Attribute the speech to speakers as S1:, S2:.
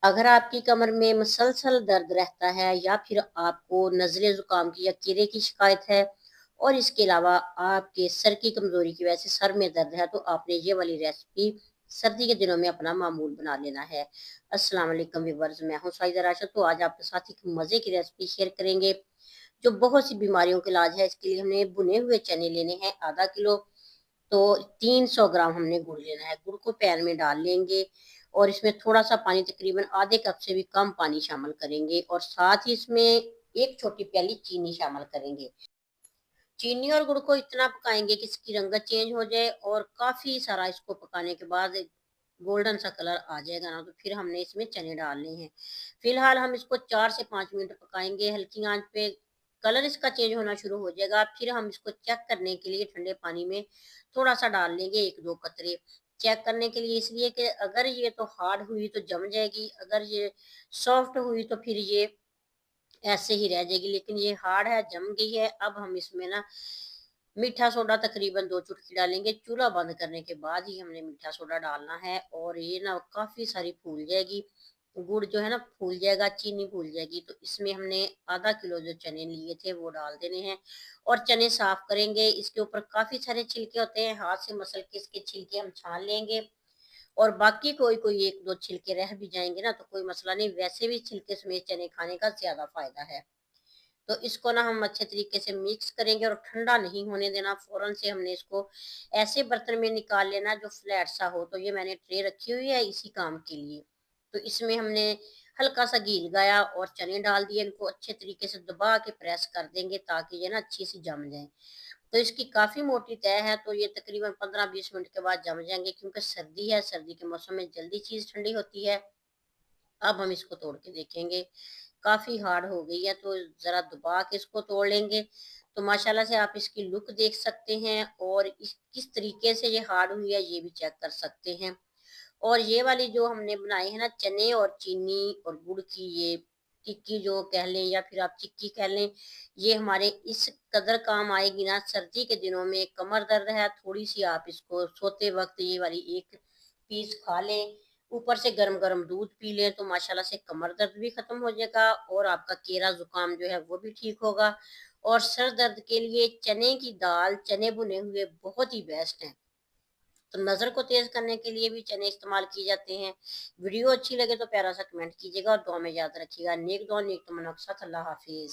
S1: अगर आपकी कमर में मुसलसल दर्द रहता है या फिर आपको नज़ले ज़ुकाम की या कीड़े की शिकायत है और इसके अलावा आपके सर की कमज़ोरी की वजह से सर में दर्द है, तो आपने ये वाली रेसिपी सर्दी के दिनों में अपना मामूल बना लेना है। अस्सलाम वालेकुम व्यूअर्स, मैं हूँ साइदा राशिद। तो आज आपके साथ एक मज़े की रेसिपी शेयर करेंगे जो बहुत सी बीमारियों का इलाज है। इसके लिए हमने भुने हुए चने लेने हैं आधा किलो। तो 300 ग्राम हमने गुड़ लेना है। गुड़ को पैन में डाल लेंगे और इसमें थोड़ा सा पानी, तकरीबन आधे कप से भी कम पानी शामिल करेंगे और साथ ही इसमें एक छोटी प्याली चीनी शामिल करेंगे। चीनी और गुड़ को इतना पकाएंगे कि इसकी रंगत चेंज हो जाए और काफी सारा इसको पकाने के बाद गोल्डन सा कलर आ जाएगा ना, तो फिर हमने इसमें चने डालने हैं। फिलहाल हम इसको 4 से 5 मिनट पकाएंगे हल्की आंच पे। कलर इसका चेंज होना शुरू हो जाएगा, फिर हम इसको चेक करने के लिए ठंडे पानी में थोड़ा सा डाल लेंगे, 1-2 कतरे। चेक करने के लिए इसलिए कि अगर ये तो हार्ड हुई तो जम जाएगी, अगर ये सॉफ्ट हुई तो फिर ये ऐसे ही रह जाएगी, लेकिन ये हार्ड है, जम गई है। अब हम इसमें ना मीठा सोडा तकरीबन 2 चुटकी डालेंगे। चूल्हा बंद करने के बाद ही हमने मीठा सोडा डालना है और ये ना काफी सारी फूल जाएगी। गुड़ जो है ना फूल जाएगा, चीनी फूल जाएगी। तो इसमें हमने आधा किलो जो चने लिए थे वो डाल देने हैं और चने साफ करेंगे। इसके ऊपर काफी सारे छिलके होते हैं, हाथ से मसल के इसके छिलके हम छान लेंगे। और बाकी कोई कोई 1-2 छिलके रह भी जाएंगे ना तो कोई मसला नहीं, वैसे भी छिलके समेत चने खाने का ज्यादा फायदा है। तो इसको ना हम अच्छे तरीके से मिक्स करेंगे और ठंडा नहीं होने देना। फौरन से हमने इसको ऐसे बर्तन में निकाल लेना जो फ्लैट सा हो। तो ये मैंने ट्रे रखी हुई है इसी काम के लिए। तो इसमें हमने हल्का सा घी लगाया और चने डाल दिए। इनको अच्छे तरीके से दबा के प्रेस कर देंगे ताकि ये ना अच्छी सी जम जाए। तो इसकी काफी मोटी तय है, तो ये तकरीबन 15-20 मिनट के बाद जम जाएंगे, क्योंकि सर्दी है, सर्दी के मौसम में जल्दी चीज ठंडी होती है। अब हम इसको तोड़ के देखेंगे, काफी हार्ड हो गई है, तो जरा दबा के इसको तोड़ लेंगे। तो माशाल्लाह से आप इसकी लुक देख सकते हैं और इस किस तरीके से ये हार्ड हुई है ये भी चेक कर सकते हैं। और ये वाली जो हमने बनाई है ना चने और चीनी और गुड़ की ये टिक्की जो कह लें या फिर आप चिक्की कह लें, ये हमारे इस कदर काम आएगी ना सर्दी के दिनों में। कमर दर्द है, थोड़ी सी आप इसको सोते वक्त ये वाली एक पीस खा लें, ऊपर से गरम गरम दूध पी लें, तो माशाल्लाह से कमर दर्द भी खत्म हो जाएगा और आपका केरा जुकाम जो है वो भी ठीक होगा। और सर दर्द के लिए चने की दाल, चने भुने हुए बहुत ही बेस्ट हैं। तो नज़र को तेज करने के लिए भी चने इस्तेमाल किए जाते हैं। वीडियो अच्छी लगे तो प्यारा सा कमेंट कीजिएगा और दुआ में याद रखिएगा। नेक दुआ नेक तमन्ना के साथ अल्लाह हाफिज।